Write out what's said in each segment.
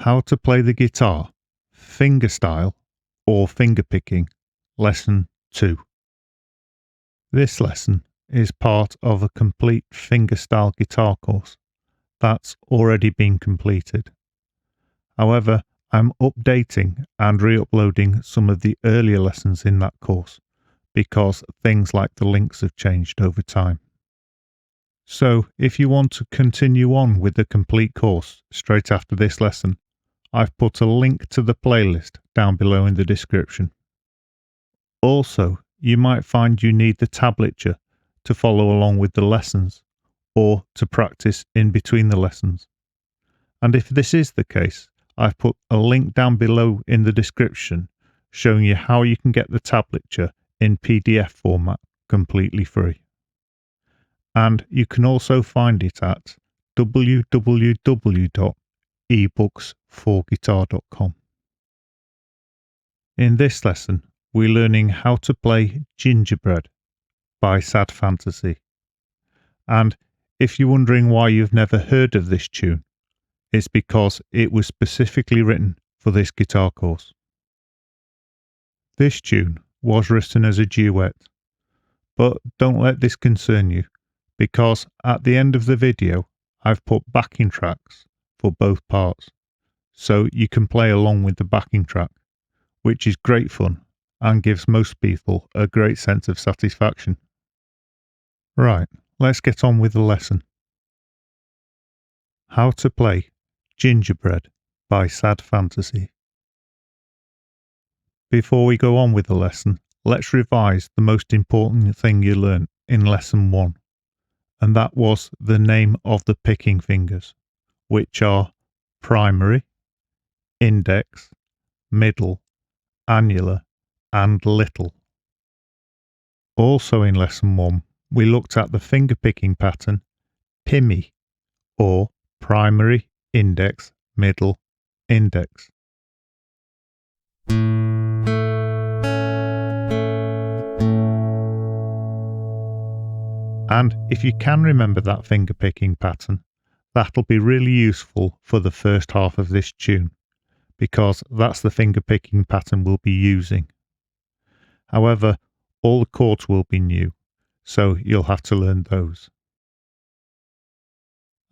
How to play the guitar, fingerstyle or fingerpicking, lesson 2. This lesson is part of a complete fingerstyle guitar course that's already been completed. However, I'm updating and re-uploading some of the earlier lessons in that course because things like the links have changed over time. So if you want to continue on with the complete course straight after this lesson, I've put a link to the playlist down below in the description. Also, you might find you need the tablature to follow along with the lessons or to practice in between the lessons. And if this is the case, I've put a link down below in the description showing you how you can get the tablature in PDF format completely free. And you can also find it at www.ebooksforguitar.com. In this lesson, we're learning how to play Gingerbread by Sad Fantasy. And if you're wondering why you've never heard of this tune, it's because it was specifically written for this guitar course. This tune was written as a duet, but don't let this concern you, because at the end of the video I've put backing tracks for both parts, so you can play along with the backing track, which is great fun and gives most people a great sense of satisfaction. Right, let's get on with the lesson. How to play Gingerbread by Sad Fantasy. Before we go on with the lesson, let's revise the most important thing you learnt in lesson 1. And that was the name of the picking fingers, which are primary, index, middle, annular, and little. Also in lesson 1, we looked at the finger picking pattern PIMI, or primary, index, middle, index. And if you can remember that finger picking pattern, that'll be really useful for the first half of this tune, because that's the finger picking pattern we'll be using. However, all the chords will be new, so you'll have to learn those.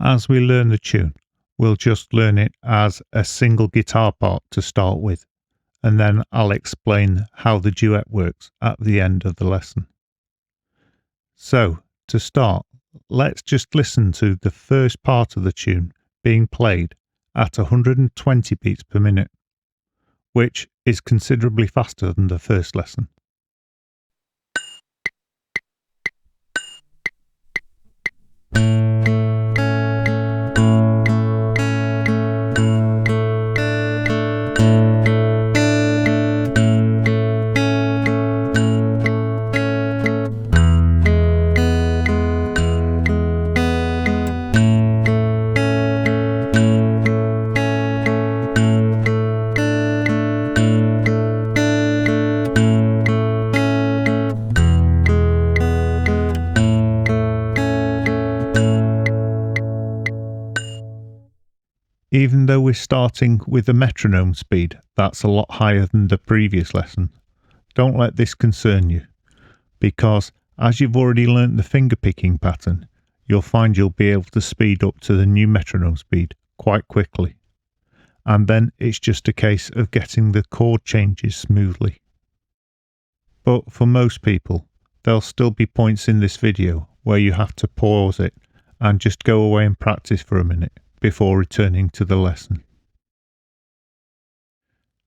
As we learn the tune, we'll just learn it as a single guitar part to start with, and then I'll explain how the duet works at the end of the lesson. So, to start, let's just listen to the first part of the tune being played at 120 beats per minute, which is considerably faster than the first lesson. Even though we're starting with a metronome speed that's a lot higher than the previous lesson, don't let this concern you, because as you've already learnt the finger picking pattern, you'll find you'll be able to speed up to the new metronome speed quite quickly. And then it's just a case of getting the chord changes smoothly. But for most people, there'll still be points in this video where you have to pause it and just go away and practice for a minute before returning to the lesson.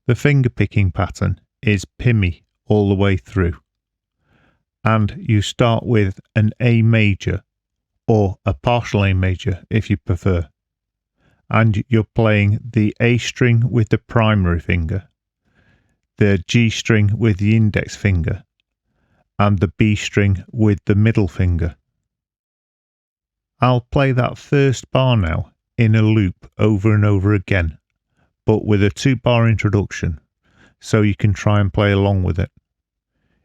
The finger picking pattern is PIMI all the way through, and you start with an A major, or a partial A major if you prefer, and you're playing the A string with the primary finger, the G string with the index finger, and the B string with the middle finger. I'll play that first bar now in a loop over and over again, but with a 2-bar introduction, so you can try and play along with it.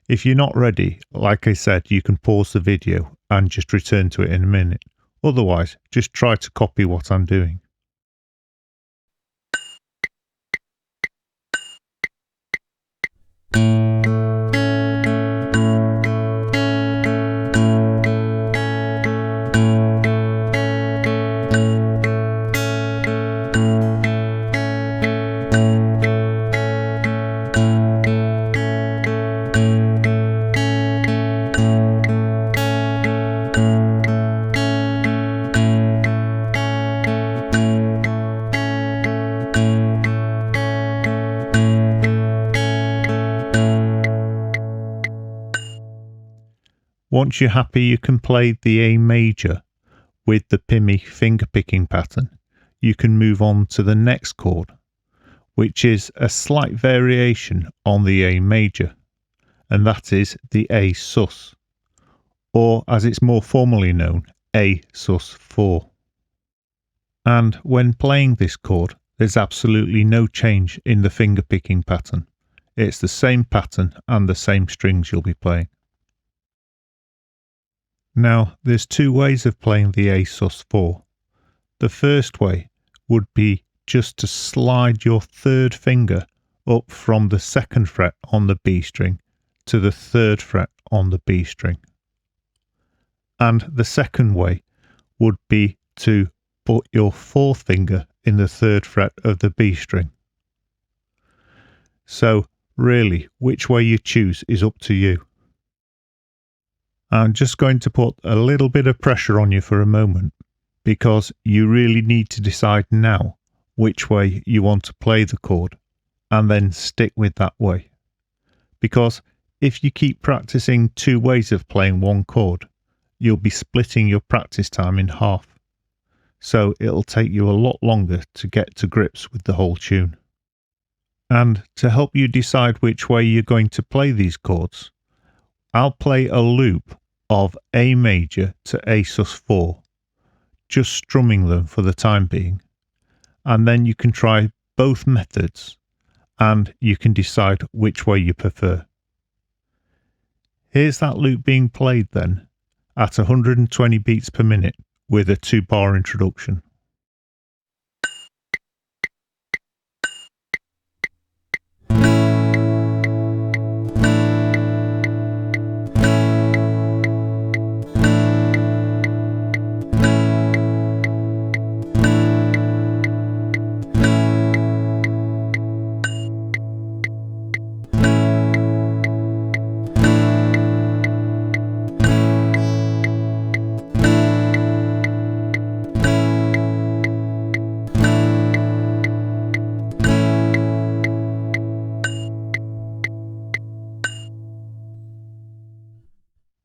If you're not ready, like I said, you can pause the video and just return to it in a minute. Otherwise, just try to copy what I'm doing. Once you're happy you can play the A major with the Pimmy fingerpicking pattern, you can move on to the next chord, which is a slight variation on the A major, and that is the A sus, or as it's more formally known, A sus4. And when playing this chord, there's absolutely no change in the fingerpicking pattern. It's the same pattern and the same strings you'll be playing. Now, there's two ways of playing the A sus4. The first way would be just to slide your third finger up from the second fret on the B string to the third fret on the B string. And the second way would be to put your fourth finger in the third fret of the B string. So really, which way you choose is up to you. I'm just going to put a little bit of pressure on you for a moment, because you really need to decide now which way you want to play the chord and then stick with that way. Because if you keep practicing two ways of playing one chord, you'll be splitting your practice time in half. So it'll take you a lot longer to get to grips with the whole tune. And to help you decide which way you're going to play these chords, I'll play a loop of A major to A sus4, just strumming them for the time being, and then you can try both methods and you can decide which way you prefer. Here's that loop being played then at 120 beats per minute with a 2-bar introduction.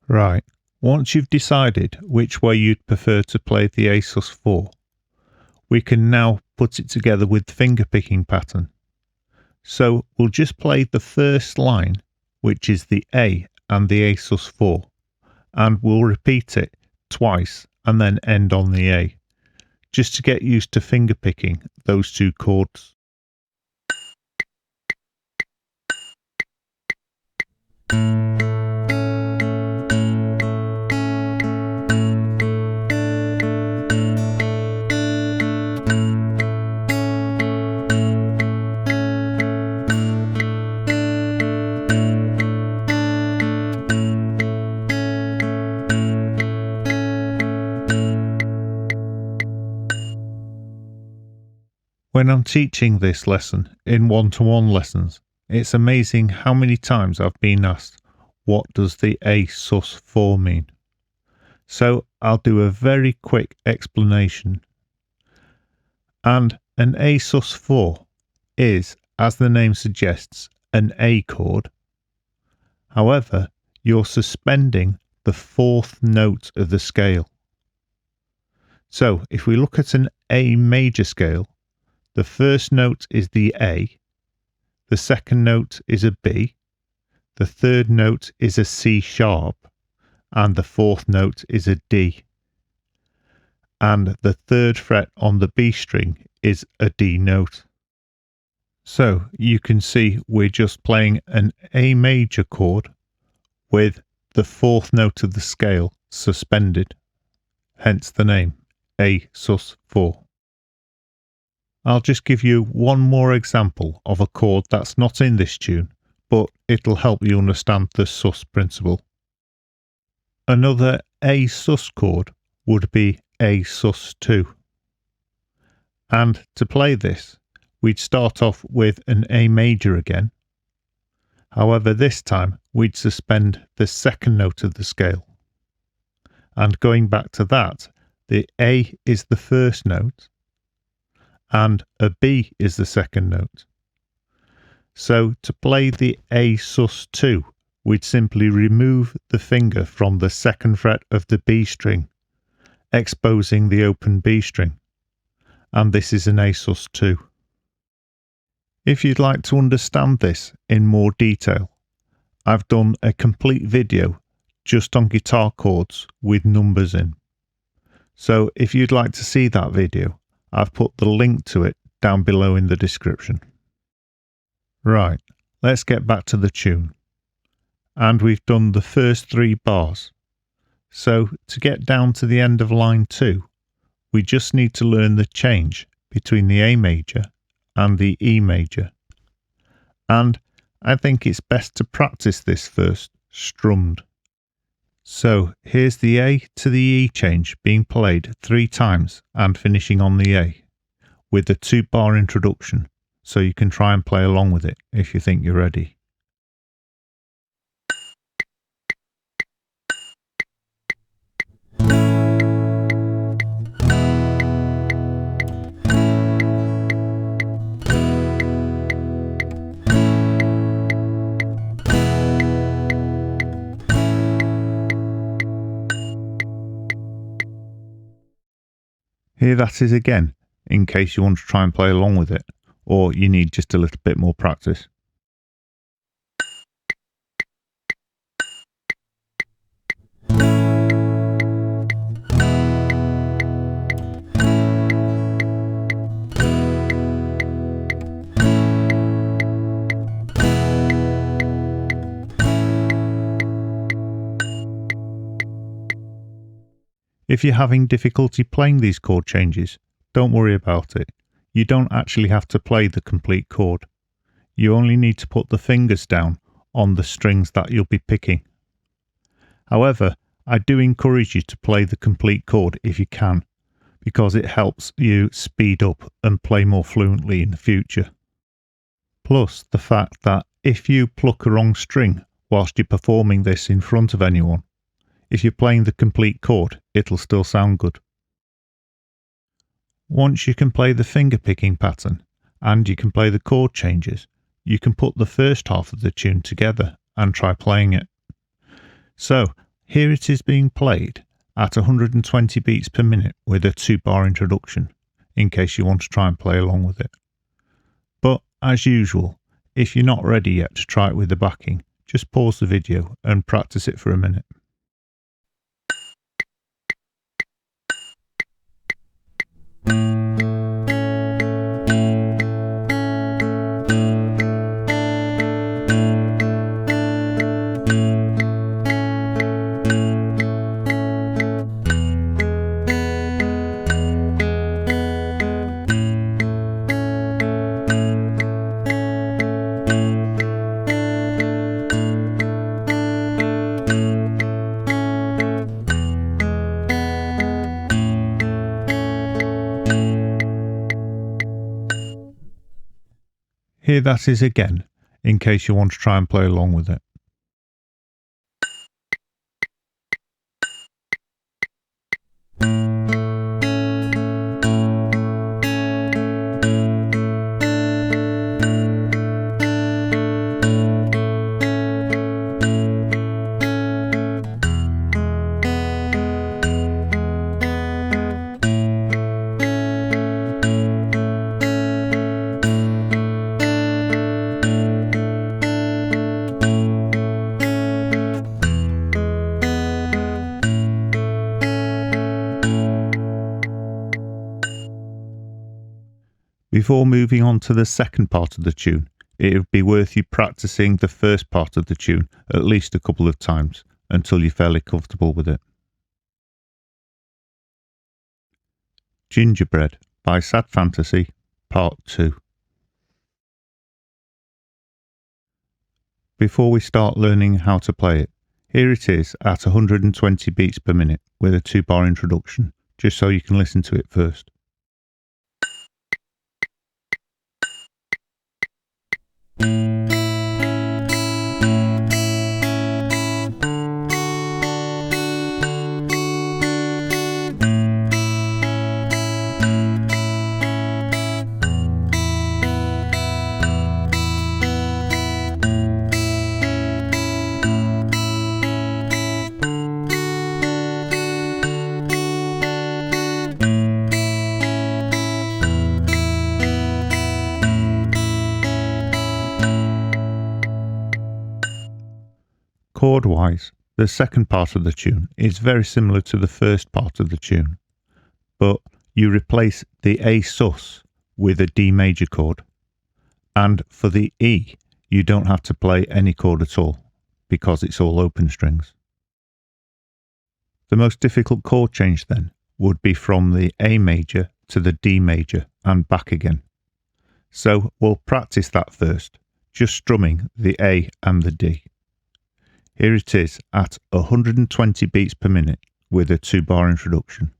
Right, once you've decided which way you'd prefer to play the A sus4, we can now put it together with the fingerpicking pattern. So we'll just play the first line, which is the A and the A sus4, and we'll repeat it twice and then end on the A, just to get used to fingerpicking those two chords. When I'm teaching this lesson in one-to-one lessons, it's amazing how many times I've been asked, what does the A sus4 mean? So I'll do a very quick explanation. And an A sus4 is, as the name suggests, an A chord. However, you're suspending the fourth note of the scale. So if we look at an A major scale, the first note is the A, the second note is a B, the third note is a C sharp, and the fourth note is a D. And the third fret on the B string is a D note. So you can see we're just playing an A major chord with the fourth note of the scale suspended, hence the name A sus4. I'll just give you one more example of a chord that's not in this tune, but it'll help you understand the sus principle. Another A sus chord would be A sus2. And to play this, we'd start off with an A major again. However, this time we'd suspend the second note of the scale. And going back to that, the A is the first note, and a B is the second note. So to play the A sus2 we'd simply remove the finger from the 2nd fret of the B string, exposing the open B string, and this is an A sus2. If you'd like to understand this in more detail, I've done a complete video just on guitar chords with numbers in. So if you'd like to see that video, I've put the link to it down below in the description. Right, let's get back to the tune. And we've done the first 3 bars. So to get down to the end of line 2, we just need to learn the change between the A major and the E major. And I think it's best to practice this first, strummed. So here's the A to the E change being played 3 times and finishing on the A with a 2-bar introduction, so you can try and play along with it if you think you're ready. Here that is again, in case you want to try and play along with it, or you need just a little bit more practice. If you're having difficulty playing these chord changes, don't worry about it. You don't actually have to play the complete chord. You only need to put the fingers down on the strings that you'll be picking. However, I do encourage you to play the complete chord if you can, because it helps you speed up and play more fluently in the future. Plus the fact that if you pluck a wrong string whilst you're performing this in front of anyone, if you're playing the complete chord, it'll still sound good. Once you can play the finger picking pattern and you can play the chord changes, you can put the first half of the tune together and try playing it. So here it is being played at 120 beats per minute with a 2-bar introduction, in case you want to try and play along with it. But as usual, if you're not ready yet to try it with the backing, just pause the video and practice it for a minute. Here that is again, in case you want to try and play along with it. Before moving on to the second part of the tune, it would be worth you practicing the first part of the tune at least a couple of times until you're fairly comfortable with it. Gingerbread by Sad Fantasy, Part 2. Before we start learning how to play it, here it is at 120 beats per minute with a 2-bar introduction, just so you can listen to it first. Chord-wise, the second part of the tune is very similar to the first part of the tune, but you replace the A sus with a D major chord, and for the E you don't have to play any chord at all because it's all open strings. The most difficult chord change then would be from the A major to the D major and back again. So we'll practice that first, just strumming the A and the D. Here it is at 120 beats per minute with a 2-bar introduction.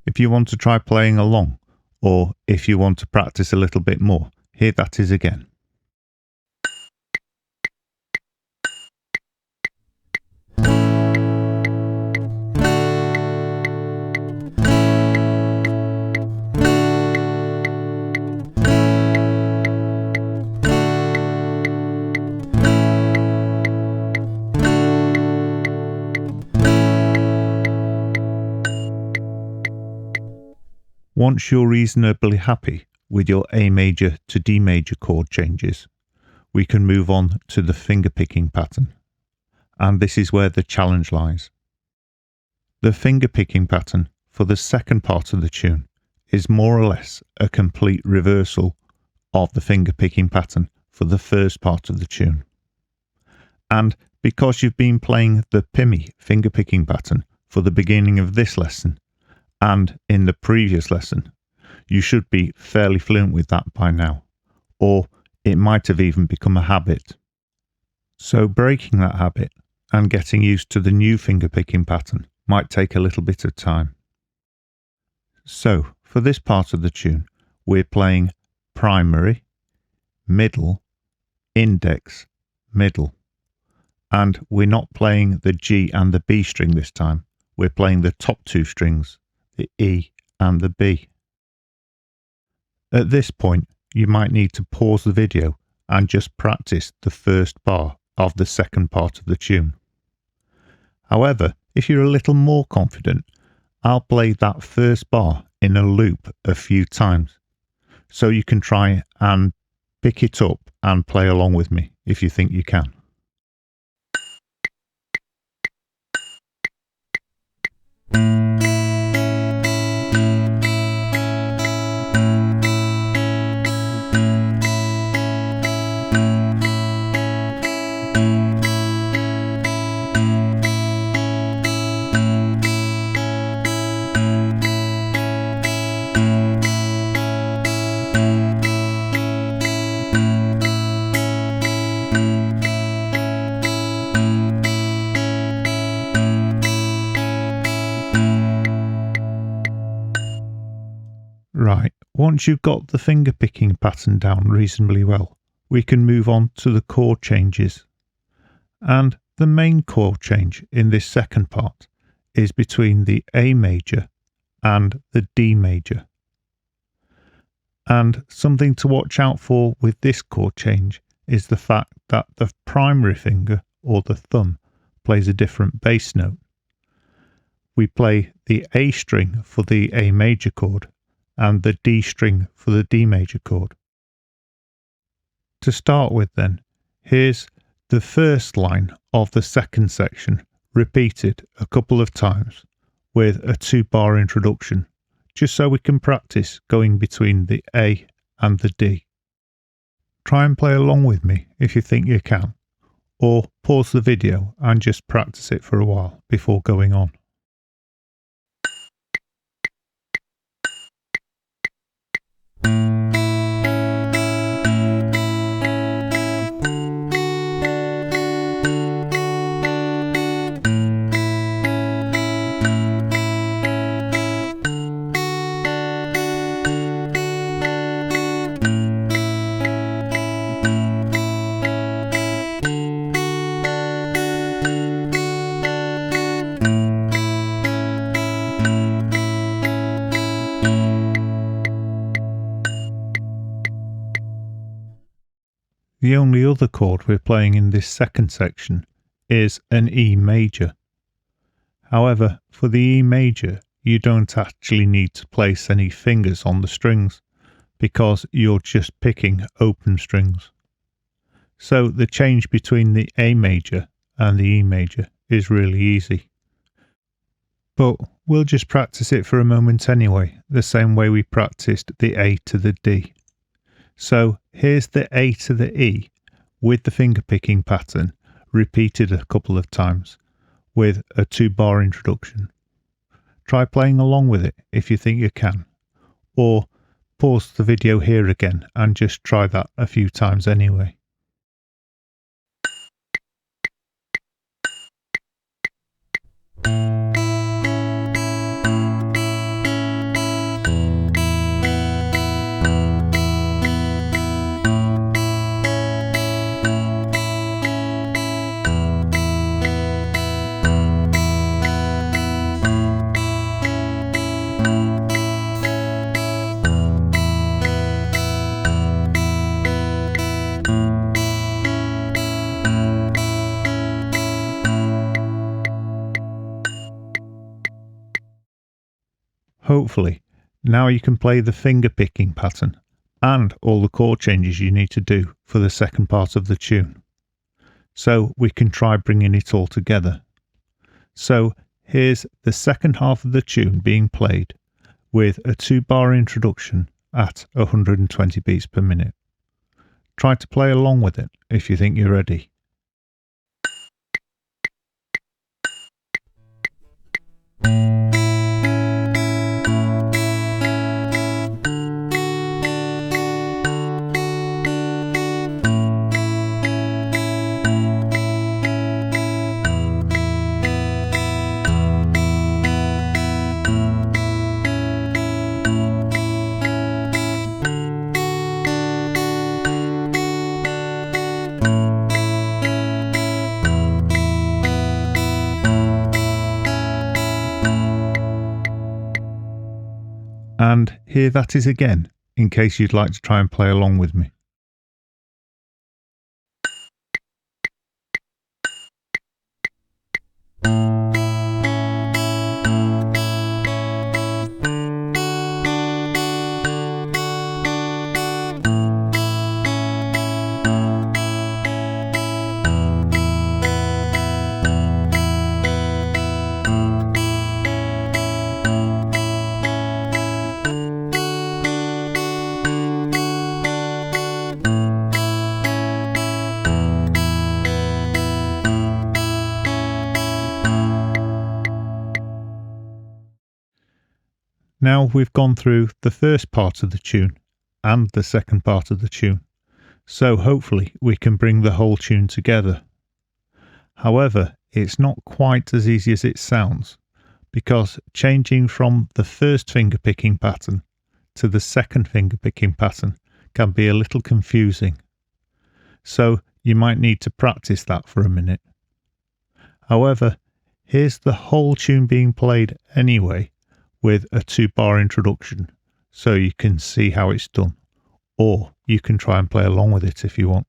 If you want to try playing along, or if you want to practice a little bit more, here that is again. Once you're reasonably happy with your A major to D major chord changes, we can move on to the fingerpicking pattern. And this is where the challenge lies. The fingerpicking pattern for the second part of the tune is more or less a complete reversal of the fingerpicking pattern for the first part of the tune. And because you've been playing the Pimmy fingerpicking pattern for the beginning of this lesson, and in the previous lesson, you should be fairly fluent with that by now, or it might have even become a habit. So breaking that habit and getting used to the new fingerpicking pattern might take a little bit of time. So for this part of the tune, we're playing primary, middle, index, middle, and we're not playing the G and the B string this time. We're playing the top two strings, the E and the B. At this point, you might need to pause the video and just practice the first bar of the second part of the tune. However, if you're a little more confident, I'll play that first bar in a loop a few times, so you can try and pick it up and play along with me if you think you can. Right, once you've got the fingerpicking pattern down reasonably well, we can move on to the chord changes. And the main chord change in this second part is between the A major and the D major. And something to watch out for with this chord change is the fact that the primary finger, or the thumb, plays a different bass note. We play the A string for the A major chord and the D string for the D major chord. To start with then, here's the first line of the second section repeated a couple of times with a 2-bar introduction, just so we can practice going between the A and the D. Try and play along with me if you think you can, or pause the video and just practice it for a while before going on. The only other chord we're playing in this second section is an E major. However, for the E major, you don't actually need to place any fingers on the strings because you're just picking open strings. So the change between the A major and the E major is really easy. But we'll just practice it for a moment anyway, the same way we practiced the A to the D. So here's the A to the E with the fingerpicking pattern repeated a couple of times with a 2-bar introduction. Try playing along with it if you think you can, or pause the video here again and just try that a few times anyway. Hopefully, now you can play the fingerpicking pattern and all the chord changes you need to do for the second part of the tune. So we can try bringing it all together. So here's the second half of the tune being played with a 2-bar introduction at 120 beats per minute. Try to play along with it if you think you're ready. And here that is again, in case you'd like to try and play along with me. Now we've gone through the first part of the tune and the second part of the tune, so hopefully we can bring the whole tune together. However, it's not quite as easy as it sounds, because changing from the first fingerpicking pattern to the second fingerpicking pattern can be a little confusing. So you might need to practice that for a minute. However, here's the whole tune being played anyway, with a 2-bar introduction, so you can see how it's done, or you can try and play along with it if you want.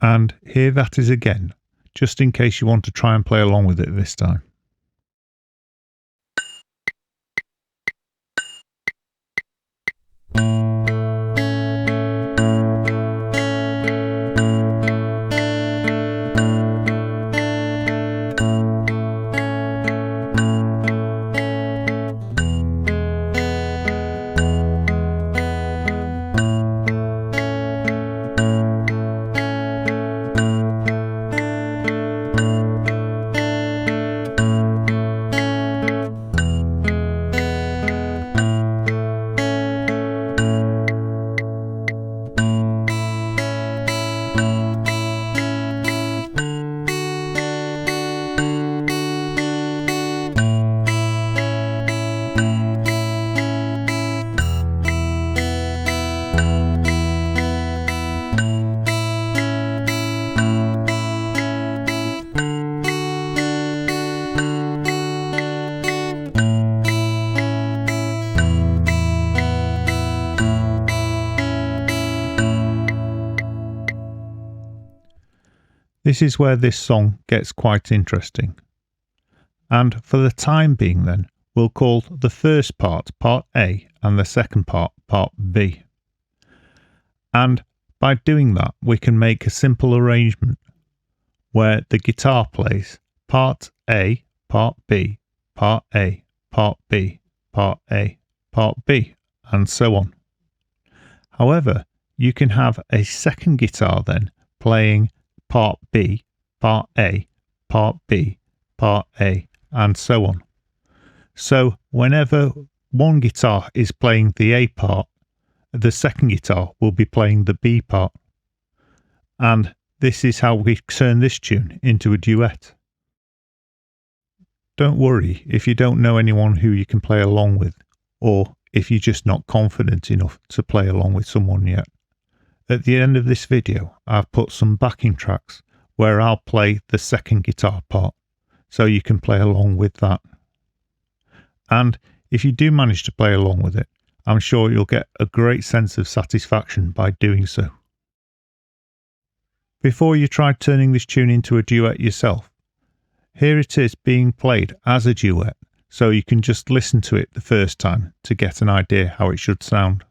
And here that is again, just in case you want to try and play along with it this time. This is where this song gets quite interesting. And for the time being then, we'll call the first part Part A and the second part Part B. And by doing that, we can make a simple arrangement where the guitar plays Part A, Part B, Part A, Part B, Part A, Part B, and so on. However, you can have a second guitar then playing Part B, Part A, Part B, Part A, and so on. So whenever one guitar is playing the A part, the second guitar will be playing the B part. And this is how we turn this tune into a duet. Don't worry if you don't know anyone who you can play along with, or if you're just not confident enough to play along with someone yet. At the end of this video, I've put some backing tracks where I'll play the second guitar part, so you can play along with that. And if you do manage to play along with it, I'm sure you'll get a great sense of satisfaction by doing so. Before you try turning this tune into a duet yourself, here it is being played as a duet, so you can just listen to it the first time to get an idea how it should sound.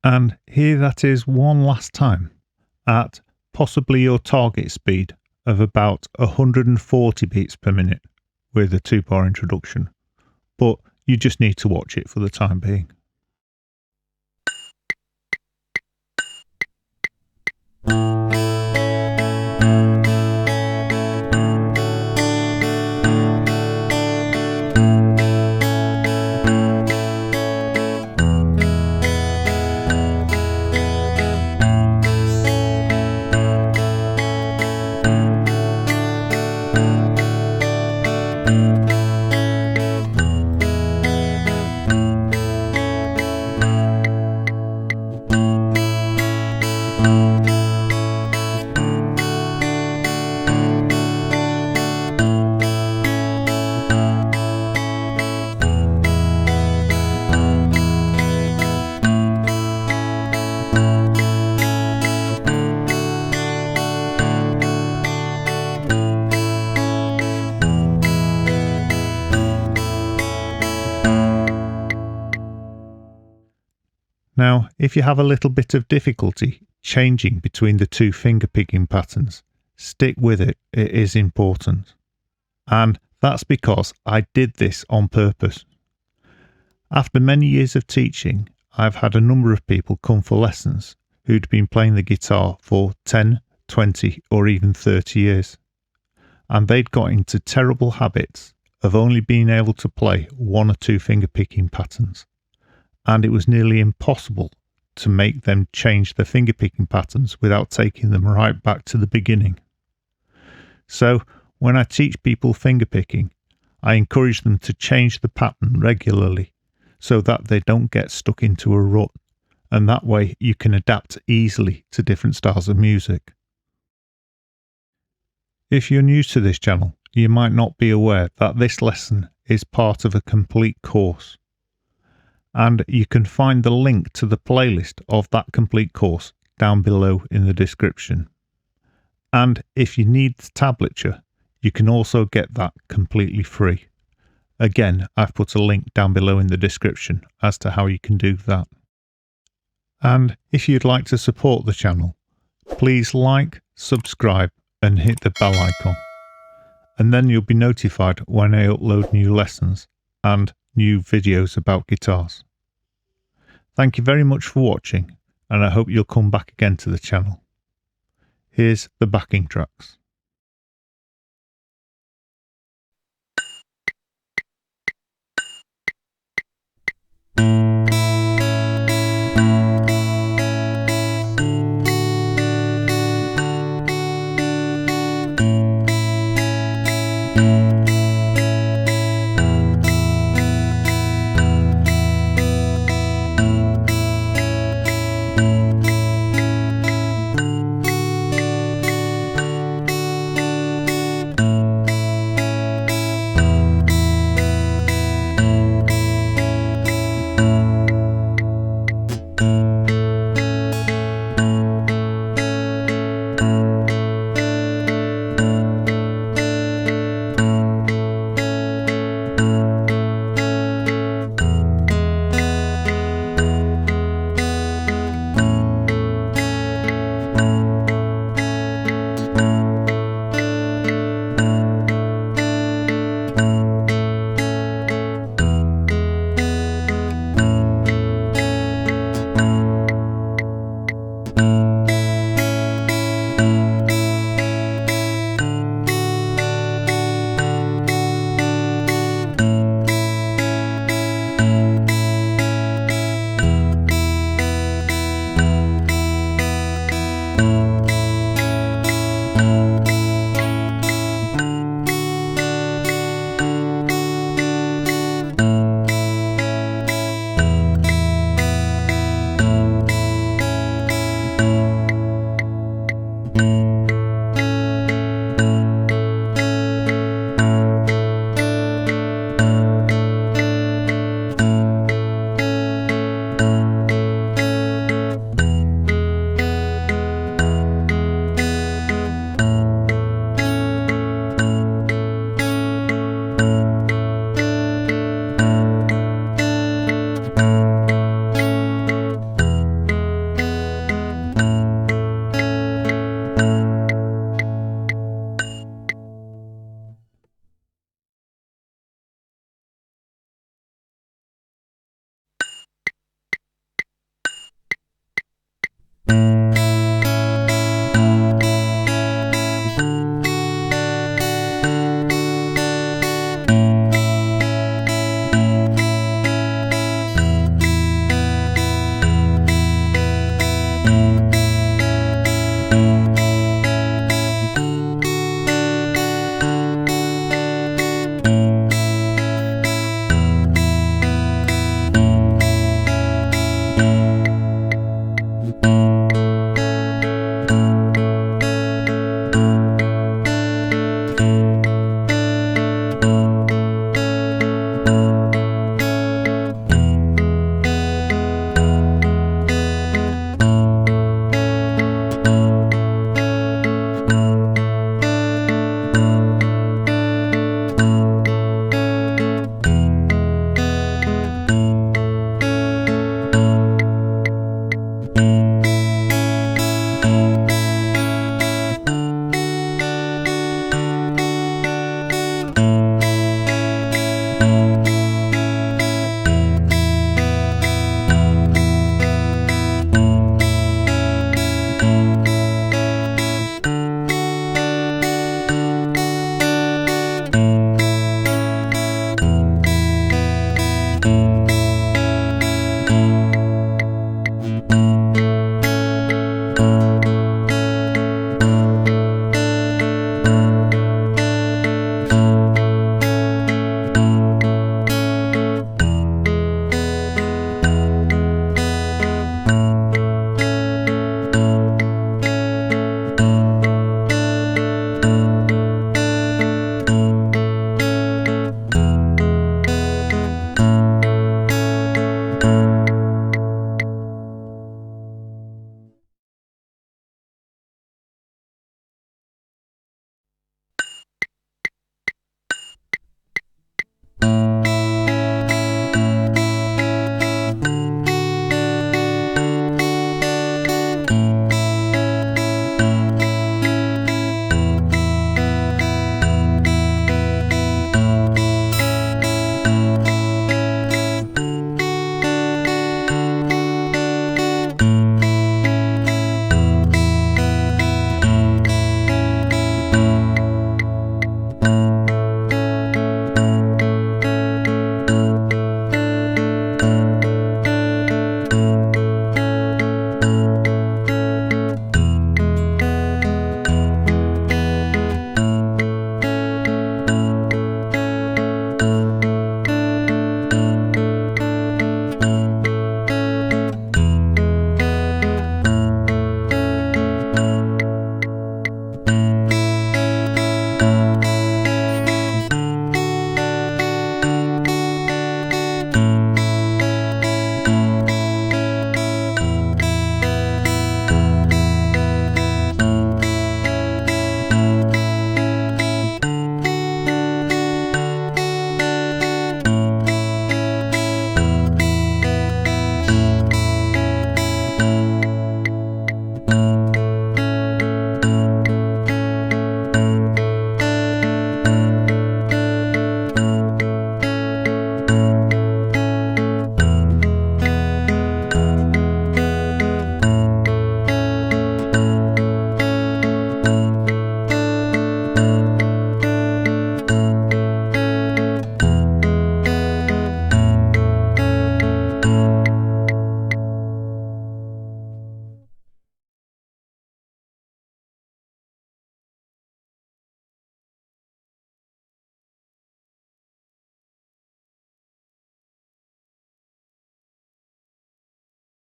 And here that is one last time at possibly your target speed of about 140 beats per minute with a 2-bar introduction, but you just need to watch it for the time being. Now, if you have a little bit of difficulty changing between the two finger picking patterns, stick with it, it is important. And that's because I did this on purpose. After many years of teaching, I've had a number of people come for lessons who'd been playing the guitar for 10, 20 or even 30 years. And they'd got into terrible habits of only being able to play one or two finger picking patterns. And it was nearly impossible to make them change their finger picking patterns without taking them right back to the beginning. So when I teach people finger picking, I encourage them to change the pattern regularly so that they don't get stuck into a rut, and that way you can adapt easily to different styles of music. If you're new to this channel, you might not be aware that this lesson is part of a complete course, and you can find the link to the playlist of that complete course down below in the description. And if you need the tablature, you can also get that completely free. Again, I've put a link down below in the description as to how you can do that. And if you'd like to support the channel, please like, subscribe and hit the bell icon. And then you'll be notified when I upload new lessons and new videos about guitars. Thank you very much for watching, and I hope you'll come back again to the channel. Here's the backing tracks.